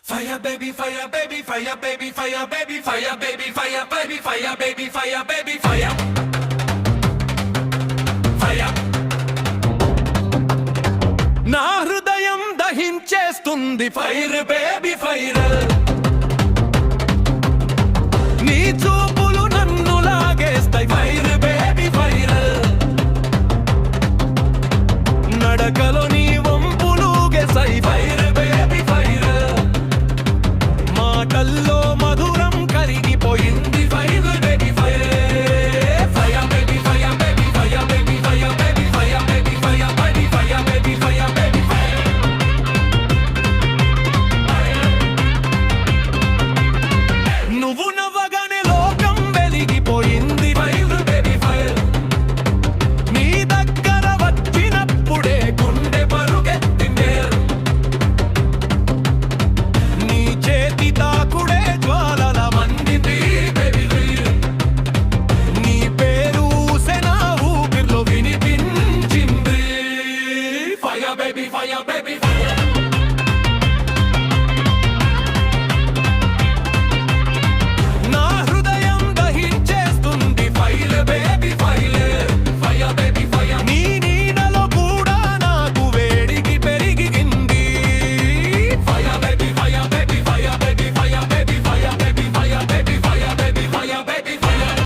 Fire baby, fire baby, fire baby, fire baby, fire baby, fire baby, fire baby, fire baby, fire. Fire. నా హృదయం దహించేస్తుంది fire baby fire.